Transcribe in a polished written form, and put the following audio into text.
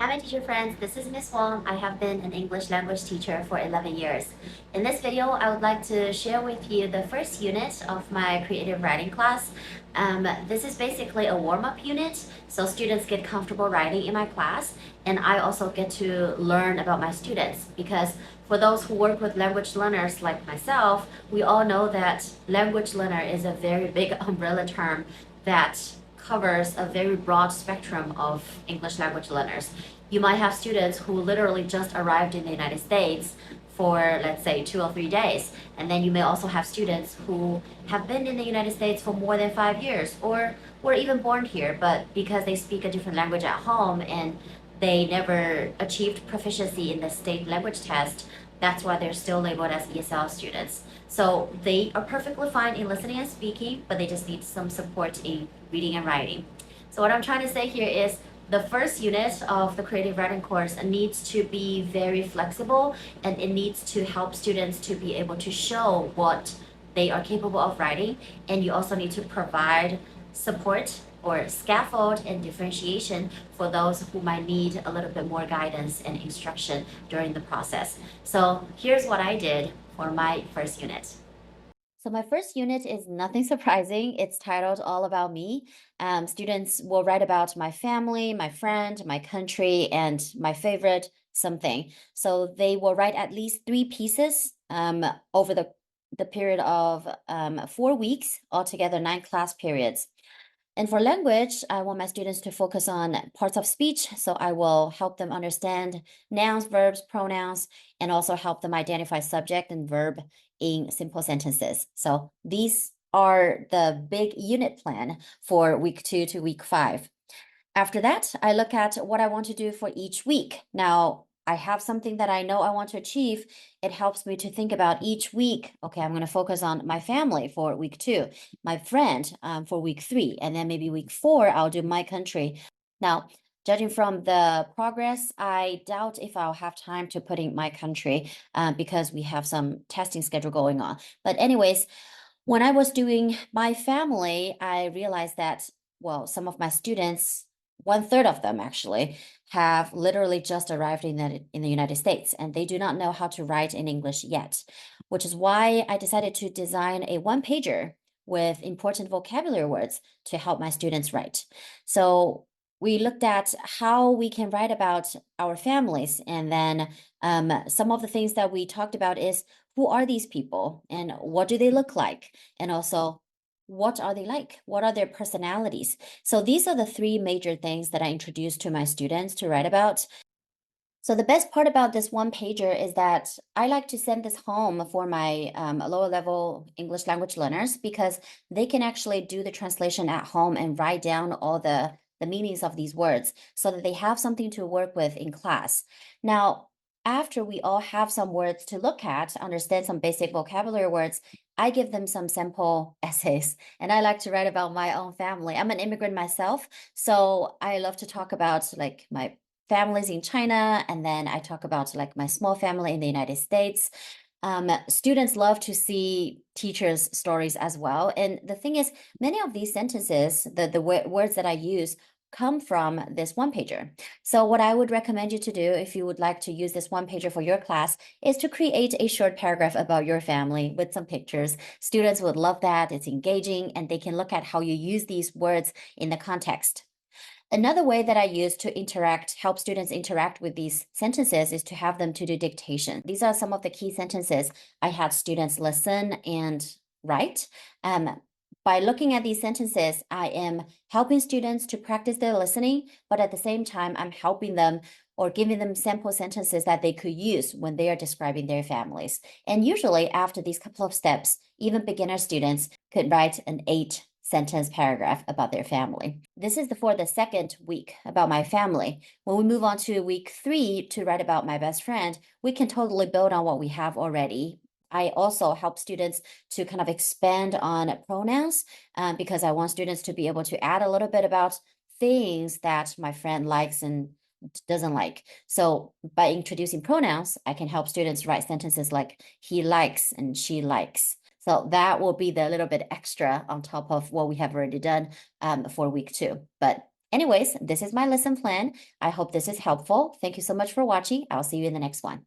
Hi, my teacher friends. This is Miss Wong. I have been an English language teacher for 11 years. In this video, I would like to share with you the first unit of my creative writing class. This is basically a warm-up unit, so students get comfortable writing in my class, and I also get to learn about my students because for those who work with language learners like myself, we all know that language learner is a very big umbrella term that covers a very broad spectrum of English language learners. You might have students who literally just arrived in the United States for, let's say, 2 or 3 days. And then you may also have students who have been in the United States for more than 5 years or were even born here, but because they speak a different language at home and they never achieved proficiency in the state language test, that's why they're still labeled as ESL students. So they are perfectly fine in listening and speaking, but they just need some support in reading and writing. So what I'm trying to say here is the first unit of the creative writing course needs to be very flexible, and it needs to help students to be able to show what they are capable of writing. And you also need to provide support or scaffold and differentiation for those who might need a little bit more guidance and instruction during the process. So here's what I did for my first unit. So my first unit is nothing surprising. It's titled All About Me. Students will write about my family, my friend, my country, and my favorite something. So they will write at least 3 pieces over the period of 4 weeks, altogether 9 class periods. And for language, I want my students to focus on parts of speech. So I will help them understand nouns, verbs, pronouns, and also help them identify subject and verb in simple sentences. So these are the big unit plan for week 2 to week 5. After that, I look at what I want to do for each week. Now, I have something that I know I want to achieve. It helps me to think about each week. Okay, I'm going to focus on my family for week 2, my friend for week 3, and then maybe week 4, I'll do my country. Now, judging from the progress, I doubt if I'll have time to put in my country because we have some testing schedule going on. But anyways, when I was doing my family, I realized that, well, some of my students, 1/3 of them actually, have literally just arrived in the United States, and they do not know how to write in English yet, which is why I decided to design a one-pager with important vocabulary words to help my students write. So we looked at how we can write about our families, and then some of the things that we talked about is who are these people and what do they look like? And also, what are they like? What are their personalities? So these are the 3 major things that I introduced to my students to write about. So the best part about this one pager is that I like to send this home for my lower level English language learners because they can actually do the translation at home and write down all the meanings of these words so that they have something to work with in class. Now, after we all have some words to look at, understand some basic vocabulary words, I give them some sample essays, and I like to write about my own family. I'm an immigrant myself, so I love to talk about like my families in China, and then I talk about like my small family in the United States. Students love to see teachers' stories as well. And the thing is, many of these sentences, the words that I use, come from this one pager. So what I would recommend you to do if you would like to use this one pager for your class is to create a short paragraph about your family with some pictures. Students would love that. It's engaging, and they can look at how you use these words in the context. Another way that I use to help students interact with these sentences is to have them to do dictation. These are some of the key sentences I had students listen and write. By looking at these sentences, I am helping students to practice their listening, but at the same time, I'm helping them or giving them sample sentences that they could use when they are describing their families. And usually after these couple of steps, even beginner students could write an 8 sentence paragraph about their family. This is for the second week about my family. When we move on to week 3 to write about my best friend, we can totally build on what we have already. I also help students to kind of expand on pronouns because I want students to be able to add a little bit about things that my friend likes and doesn't like. So by introducing pronouns, I can help students write sentences like he likes and she likes. So that will be the little bit extra on top of what we have already done for week 2. But Anyways, this is my lesson plan. I hope this is helpful. Thank you so much for watching. I'll see you in the next one.